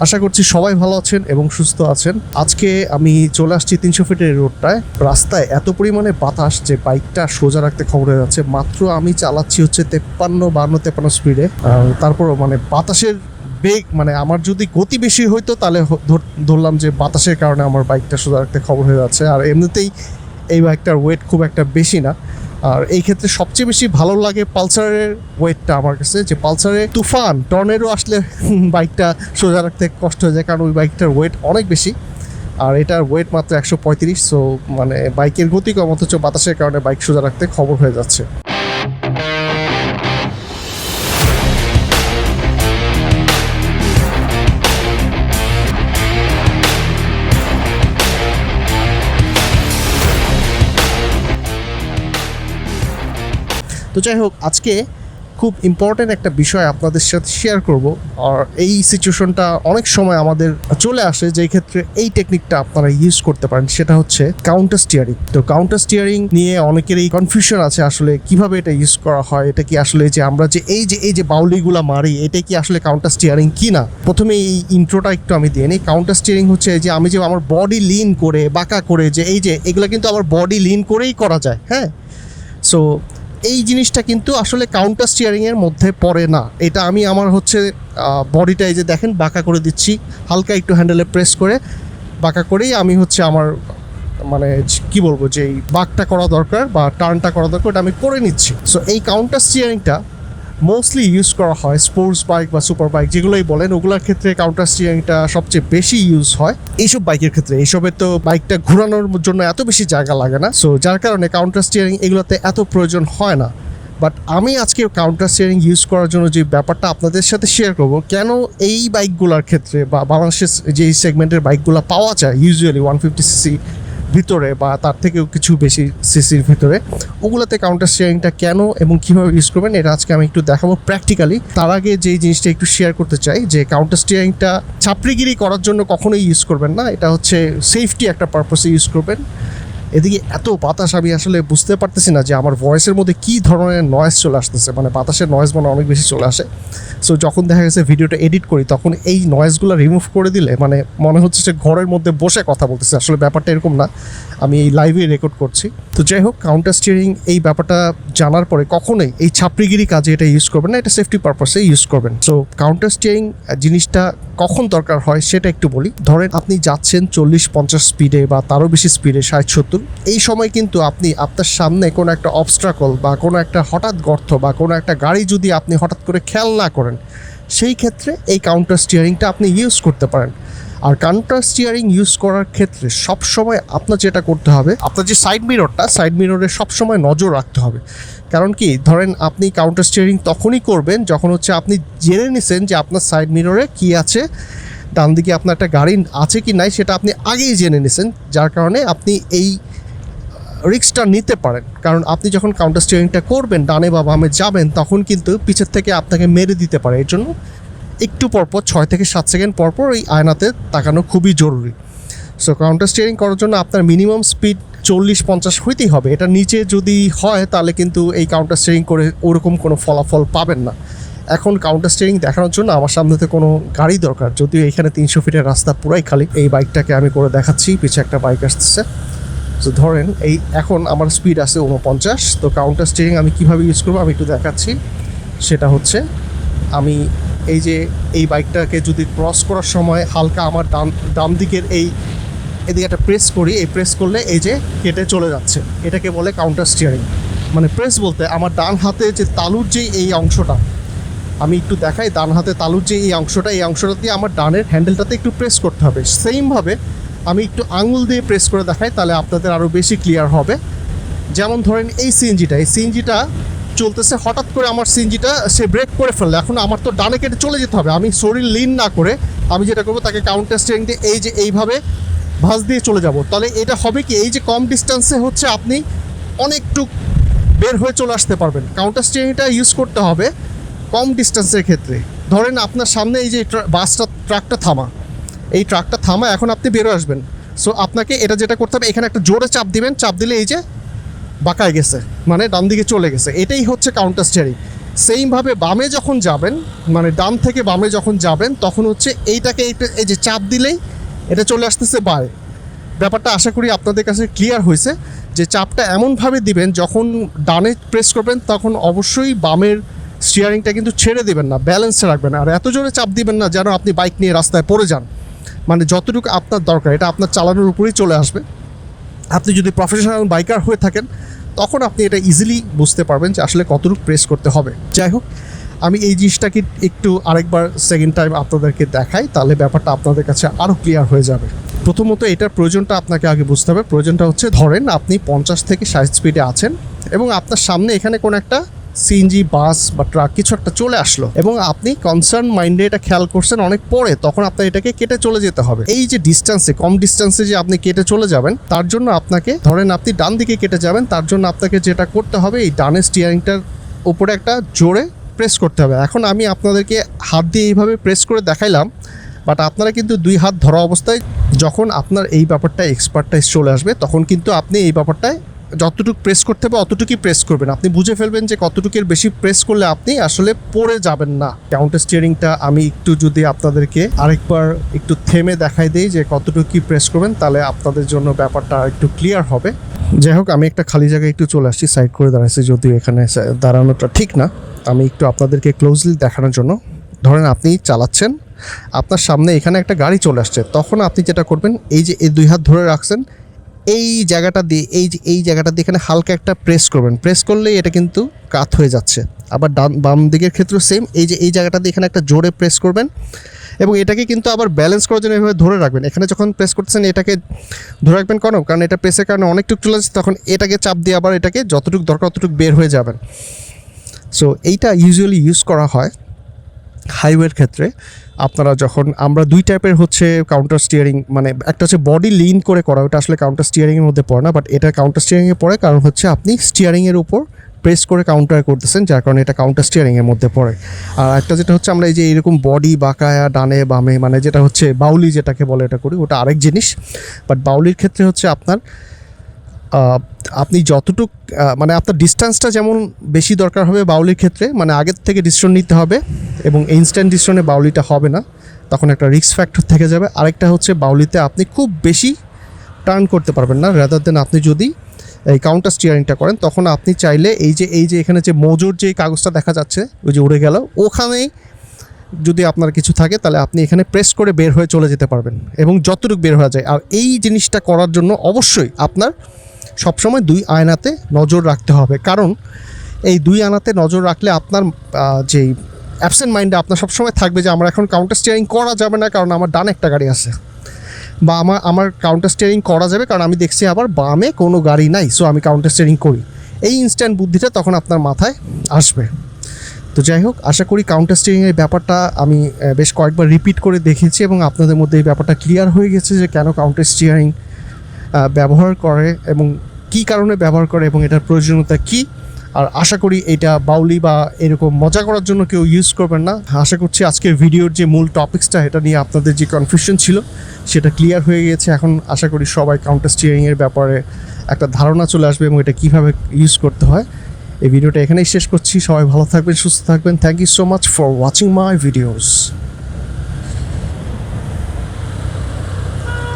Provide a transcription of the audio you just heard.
আশা করছি সবাই ভালো আছেন এবং সুস্থ আছেন। আজকে আমি চলে আসছি 300 ফিটের রোডটায়। রাস্তায় এত পরিমাণে বাতাস যে বাইকটা সোজা রাখতে খবর হয়ে যাচ্ছে। মাত্র আমি চালাচ্ছি হচ্ছে 53 স্পিডে। তারপরও মানে বাতাসের বেগ, মানে আমার যদি গতি বেশি হইতো তাহলে ধরলাম যে বাতাসের কারণে আমার বাইকটা সোজা রাখতে খবর হয়ে যাচ্ছে। আর এমনিতেই এই বাইকটার ওয়েট খুব একটা বেশি না। আর এই ক্ষেত্রে সবচেয়ে বেশি ভালো লাগে পালসারের ওয়েটটা আমার কাছে, যে পালসারে তুফান টর্নেডো আসলে বাইকটা সোজা রাখতে কষ্ট হয়ে যায়, কারণ ওই বাইকটার ওয়েট অনেক বেশি। আর এটার ওয়েট মাত্র 135। সো মানে বাইকের গতি কম, অথচ বাতাসের কারণে বাইক সোজা রাখতে খবর হয়ে যাচ্ছে। তো যাই হোক, আজকে খুব ইম্পর্ট্যান্ট একটা বিষয় আপনাদের সাথে শেয়ার করব। আর এই সিচুয়েশনটা অনেক সময় আমাদের চলে আসে, যেই ক্ষেত্রে এই টেকনিকটা আপনারা ইউজ করতে পারেন, সেটা হচ্ছে কাউন্টার স্টিয়ারিং। তো কাউন্টার স্টিয়ারিং নিয়ে অনেকেরই কনফিউশন আছে, আসলে কিভাবে এটা ইউজ করা হয়। এটা কি আসলে যে আমরা যে এই যে বাউলিগুলা মারি, এটা কি আসলে কাউন্টার স্টিয়ারিং কি না? প্রথমে এই ইন্ট্রোটা একটু আমি দিয়ে নিই। কাউন্টার স্টিয়ারিং হচ্ছে যে আমি যে আমার বডি লিন করে বাঁকা করে, যে এগুলো কিন্তু আমার বডি লিন করেই করা যায়। হ্যাঁ, সো এই জিনিসটা কিন্তু আসলে কাউন্টার স্টিয়ারিংয়ের মধ্যে পড়ে না। এটা আমি আমার হচ্ছে বডিটা এই যে দেখেন বাঁকা করে দিচ্ছি, হালকা একটু হ্যান্ডেলে প্রেস করে বাঁকা করেই আমি হচ্ছে আমার মানে কি বলবো, যে এই বাঁকটা করা দরকার বা টার্নটা করা দরকার, ওটা আমি করে নিচ্ছি। সো এই কাউন্টার স্টিয়ারিংটা মোস্টলি ইউজ করা হয় স্পোর্টস বাইক বা সুপার বাইক যেগুলোই বলেন, ওগুলোর ক্ষেত্রে কাউন্টার স্টিয়ারিংটা সবচেয়ে বেশি ইউজ হয়। এইসব বাইকের ক্ষেত্রে, এইসবে তো বাইকটা ঘোরানোর জন্য এত বেশি জায়গা লাগে না, সো যার কারণে কাউন্টার স্টিয়ারিং এগুলোতে এত প্রয়োজন হয় না। বাট আমি আজকে কাউন্টার স্টিয়ারিং ইউজ করার জন্য যে ব্যাপারটা আপনাদের সাথে শেয়ার করব, কেন এই বাইকগুলোর ক্ষেত্রে বা বাংলাদেশের যে সেগমেন্টের বাইকগুলো পাওয়া যায় ইউজুয়ালি 150cc ভিতরে বা তার থেকেও কিছু বেশি সিসির ভিতরে, ওগুলোতে কাউন্টার স্টিয়ারিংটা কেন এবং কীভাবে ইউজ করবেন, এটা আজকে আমি একটু দেখাবো প্র্যাকটিক্যালি। তার আগে যেই জিনিসটা একটু শেয়ার করতে চাই, যে কাউন্টার স্টিয়ারিংটা ছাপড়িগিরি করার জন্য কখনোই ইউজ করবেন না। এটা হচ্ছে সেফটি একটা পারপাসে ইউজ করবেন। এদিকে এত বাতাস, আমি আসলে বুঝতে পারতেছি না যে আমার ভয়েসের মধ্যে কী ধরনের নয়েজ চলে আসতেছে। মানে বাতাসের নয়েজ মানে অনেক বেশি চলে আসে। সো যখন দেখা গেছে ভিডিওটা এডিট করি, তখন এই নয়েজগুলো রিমুভ করে দিলে মানে মনে হচ্ছে যে ঘরের মধ্যে বসে কথা বলতেছে। আসলে ব্যাপারটা এরকম না, আমি এই লাইভে রেকর্ড করছি। তো যাই হোক, কাউন্টার স্টিয়ারিং এই ব্যাপারটা জানার পরে কখনোই এই ছাপড়িগিরি কাজে এটা ইউজ করবেন না, এটা সেফটি পারপাসে ইউজ করবেন। সো কাউন্টার স্টিয়ারিং জিনিসটা কখন দরকার হয় সেটা একটু বলি। ধরেন আপনি যাচ্ছেন 40-50 স্পিডে বা তারও বেশি স্পিডে, 60-70, এই সময় কিন্তু আপনি আপনার সামনে কোনো একটা অবস্ট্রাকল বা কোনো একটা হঠাৎ গর্ত বা কোনো একটা গাড়ি যদি আপনি হঠাৎ করে খেয়াল না করেন, সেই ক্ষেত্রে এই কাউন্টার স্টিয়ারিংটা আপনি ইউজ করতে পারেন। আর কাউন্টার স্টিয়ারিং ইউজ করার ক্ষেত্রে সবসময় আপনার যেটা করতে হবে, আপনার যে সাইড মিররে সবসময় নজর রাখতে হবে। কারণ কি, ধরেন আপনি কাউন্টার স্টিয়ারিং তখনই করবেন যখন হচ্ছে আপনি জেনে নিছেন যে আপনার সাইড মিররে কী আছে, ডান দিকে আপনার একটা গাড়ি আছে কি নাই সেটা আপনি আগেই জেনে নিছেন, যার কারণে আপনি এই রিস্কটা নিতে পারেন। কারণ আপনি যখন কাউন্টার স্টিয়ারিংটা করবেন, ডানে বা বামে যাবেন, তখন কিন্তু পিছের থেকে আপনাকে মেরে দিতে পারে। এর জন্য একটু পরপর 6 থেকে 7 সেকেন্ড পরপর এই আয়নাতে তাকানো খুবই জরুরি। সো কাউন্টার স্টিয়ারিং করার জন্য আপনার মিনিমাম স্পিড 40-50 হইতেই হবে। এটা নিচে যদি হয় তাহলে কিন্তু এই কাউন্টার স্টিয়ারিং করে ওরকম কোনো ফলাফল পাবেন না। এখন কাউন্টার স্টিয়ারিং দেখানোর জন্য আমার সামনেতে কোনো গাড়ি দরকার, যদিও এখানে 300 ফিটের রাস্তা পুরাই খালি। এই বাইকটাকে আমি করে দেখাচ্ছি, পিছিয়ে একটা বাইক আসতেছে। তো ধরেন এই এখন আমার স্পিড আছে 49। তো কাউন্টার স্টিয়ারিং আমি কীভাবে ইউজ করবো আমি একটু দেখাচ্ছি। সেটা হচ্ছে আমি এই বাইকটাকে যদি ক্রস করার সময় হালকা আমার ডান দিকের এদিকে একটা প্রেস করি, এই প্রেস করলে এই যে কেটে চলে যাচ্ছে, এটাকে বলে কাউন্টার স্টিয়ারিং। মানে প্রেস বলতে আমার ডান হাতে যে তালুর যে এই অংশটা, আমি একটু দেখাই, ডান হাতে তালুর যে এই অংশটা দিয়ে আমার ডানের হ্যান্ডেলটাতে একটু প্রেস করতে হবে। সেইমভাবে আমি একটু আঙুল দিয়ে প্রেস করে দেখাই, তাহলে আপনাদের আরও বেশি ক্লিয়ার হবে। যেমন ধরেন এই সিএনজিটা চলতেছে, হঠাৎ করে আমার সিএনজিটা সে ব্রেক করে ফেললে, এখন আমার তো ডানে কেটে চলে যেতে হবে। আমি শরীর লিন না করে আমি যেটা করবো, তাকে কাউন্টার স্টিয়ারিং দিয়ে এইভাবে ভাঁজ দিয়ে চলে যাব। তাহলে এটা হবে কি, এই যে কম ডিস্টেন্সে হচ্ছে আপনি অনেকটুক বের হয়ে চলে আসতে পারবেন। কাউন্টার স্টিয়ারিংটা ইউজ করতে হবে কম ডিস্টেন্সের ক্ষেত্রে। ধরেন আপনার সামনে এই যে ট্রাকটা থামা, এখন আপনি বেরো আসবেন। সো আপনাকে এটা যেটা করতে হবে, এখানে একটা জোরে চাপ দিবেন, চাপ দিলে এই যে বাঁকায় গেছে, মানে ডান দিকে চলে গেছে। এটাই হচ্ছে কাউন্টার স্টিয়ারিং। সেইমভাবে বামে যখন যাবেন, মানে ডান থেকে বামে যখন যাবেন, তখন হচ্ছে এইটাকে এই যে চাপ দিলেই এটা চলে আসতেছে বারে। ব্যাপারটা আশা করি আপনাদের কাছে ক্লিয়ার হয়েছে যে চাপটা এমনভাবে দিবেন যখন ডানে প্রেস করবেন তখন অবশ্যই বামের স্টিয়ারিংটা কিন্তু ছেড়ে দেবেন না, ব্যালেন্সে রাখবেন। আর এত জোরে চাপ দিবেন না যেন আপনি বাইক নিয়ে রাস্তায় পড়ে যান। মানে যতটুকু আপনার দরকার এটা আপনার চালানোর উপরেই চলে আসবে। আপনি যদি প্রফেশনাল বাইকার হয়ে থাকেন তখন আপনি এটা ইজিলি বুঝতে পারবেন যে আসলে কতটুকু প্রেস করতে হবে। যাই হোক, আমি এই জিনিসটাকে একটু আরেকবার সেকেন্ড টাইম আপনাদেরকে দেখাই, তাহলে ব্যাপারটা আপনাদের কাছে আরও ক্লিয়ার হয়ে যাবে। প্রথমত এটার প্রয়োজনটা আপনাকে আগে বুঝতে হবে। প্রয়োজনটা হচ্ছে, ধরেন আপনি 50 থেকে 60 স্পিডে আছেন এবং আপনার সামনে এখানে কোনো একটা সিএনজি বাস বা ট্রাক কিছু একটা চলে আসলো এবং আপনি কনসার্ন মাইন্ডে এটা খেয়াল করছেন অনেক পরে, তখন আপনার এটাকে কেটে চলে যেতে হবে। এই যে ডিস্টেন্সে, কম ডিস্টেন্সে যে আপনি কেটে চলে যাবেন, তার জন্য আপনাকে, ধরেন আপনি ডান দিকে কেটে যাবেন, তার জন্য আপনাকে যেটা করতে হবে এই ডানের স্টিয়ারিংটার উপরে একটা জোরে প্রেস করতে হবে। এখন আমি আপনাদেরকে হাত দিয়ে এইভাবে প্রেস করে দেখাইলাম, বাট আপনারা কিন্তু দুই হাত ধরা অবস্থায় যখন আপনার এই ব্যাপারটা এক্সপার্টাইজ চলে আসবে তখন কিন্তু আপনি এই ব্যাপারটায় যতটুকু প্রেস করতে হবে অতটুকুই প্রেস করবেন। আপনি বুঝে ফেলবেন যে কতটুকুর বেশি প্রেস করলে আপনি আসলে পড়ে যাবেন না। কাউন্টার স্টিয়ারিংটা আমি একটু যদি আপনাদেরকে আরেকবার একটু থেমে দেখাই দিই যে কতটুকু কি প্রেস করবেন, তাহলে আপনাদের জন্য ব্যাপারটা একটু ক্লিয়ার হবে। যাই হোক, আমি একটা খালি জায়গায় একটু চলে আসছি, সাইড করে দাঁড়াচ্ছি, যদিও এখানে দাঁড়ানোটা ঠিক না। আমি একটু আপনাদেরকে ক্লোজলি দেখানোর জন্য, ধরেন আপনি চালাচ্ছেন, আপনার সামনে এখানে একটা গাড়ি চলে আসছে, তখন আপনি যেটা করবেন এই যে এই দুই হাত ধরে রাখছেন, এই জায়গাটা দিয়ে এই জায়গাটা দিয়ে এখানে হালকা একটা প্রেস করবেন। প্রেস করলেই এটা কিন্তু কাত হয়ে যাচ্ছে। আবার বাম দিকের ক্ষেত্রেও সেম, এই জায়গাটা দিয়ে এখানে একটা জোরে প্রেস করবেন এবং এটাকে কিন্তু আবার ব্যালেন্স করার জন্য এভাবে ধরে রাখবেন। এখানে যখন প্রেস করতেছেন এটাকে ধরে রাখবেন কেন, কারণ এটা প্রেসের কারণে অনেকটুকু চলে যাচ্ছে, তখন এটাকে চাপ দিয়ে আবার এটাকে যতটুকু দরকার ততটুকু বের হয়ে যাবেন। সো এইটা ইউজুয়ালি ইউজ করা হয় হাইওয়ের ক্ষেত্রে। আপনারা যখন, আমরা দুই টাইপের হচ্ছে কাউন্টার স্টিয়ারিং, মানে একটা হচ্ছে বডি লিন করে করা, ওটা আসলে কাউন্টার স্টিয়ারিংয়ের মধ্যে পড়ে না, বাট এটা কাউন্টার স্টিয়ারিংয়ে পড়ে, কারণ হচ্ছে আপনি স্টিয়ারিংয়ের উপর প্রেস করে কাউন্টার করতেছেন, যার কারণে এটা কাউন্টার স্টিয়ারিংয়ের মধ্যে পড়ে। আর একটা যেটা হচ্ছে আমরা এই যে এরকম বডি বাঁকায়া ডানে বামে, মানে যেটা হচ্ছে বাউলি যেটাকে বলে, এটা করি, ওটা আরেক জিনিস। বাট বাউলির ক্ষেত্রে হচ্ছে আপনার আপনি যতটুক মানে আপনার ডিস্টেন্সটা যেমন বেশি দরকার হবে বাউলির ক্ষেত্রে, মানে আগের থেকে ডিসিশন নিতে হবে এবং ইনস্ট্যান্ট ডিসিশনে বাউলিটা হবে না, তখন একটা রিস্ক ফ্যাক্টর থেকে যাবে। আরেকটা হচ্ছে বাউলিতে আপনি খুব বেশি টার্ন করতে পারবেন না, রাদার দেন আপনি যদি এই কাউন্টার স্টিয়ারিংটা করেন তখন আপনি চাইলে এই যে এখানে যে মজুর যে কাগজটা দেখা যাচ্ছে ওই যে উড়ে গেল, ওখানেই যদি আপনার কিছু থাকে তাহলে আপনি এখানে প্রেস করে বের হয়ে চলে যেতে পারবেন এবং যতটুকু বের হয়ে যায়। আর এই জিনিসটা করার জন্য অবশ্যই আপনার সবসময় দুই আয়নাতে নজর রাখতে হবে, কারণ এই দুই আয়নাতে নজর রাখলে আপনার যেই অ্যাবসেন্ট মাইন্ডে আপনার সবসময় থাকবে যে আমার এখন কাউন্টার স্টিয়ারিং করা যাবে না কারণ আমার ডানে একটা গাড়ি আছে, বা আমার কাউন্টার স্টিয়ারিং করা যাবে কারণ আমি দেখছি আবার বামে কোনো গাড়ি নাই, সো আমি কাউন্টার স্টিয়ারিং করি। এই ইনস্ট্যান্ট বুদ্ধিটা তখন আপনার মাথায় আসবে। তো যাই হোক, আশা করি কাউন্টার স্টিয়ারিংয়ের ব্যাপারটা আমি বেশ কয়েকবার রিপিট করে দেখেছি এবং আপনাদের মধ্যে এই ব্যাপারটা ক্লিয়ার হয়ে গেছে যে কেন কাউন্টার স্টিয়ারিং ব্যবহার করে এবং কী কারণে ব্যবহার করে এবং এটার প্রয়োজনীয়তা কী। আর আশা করি এটা বাউলি বা এরকম মজা করার জন্য কেউ ইউজ করবেন না। আশা করছি আজকের ভিডিওর যে মূল টপিক্সটা এটা নিয়ে আপনাদের যে কনফিউশন ছিল সেটা ক্লিয়ার হয়ে গেছে। এখন আশা করি সবাই কাউন্টার স্টিয়ারিংয়ের ব্যাপারে একটা ধারণা চলে আসবে এবং এটা কীভাবে ইউজ করতে হয়। এই ভিডিওটা এখানেই শেষ করছি। সবাই ভালো থাকবেন, সুস্থ থাকবেন। Thank you so much for watching my videos.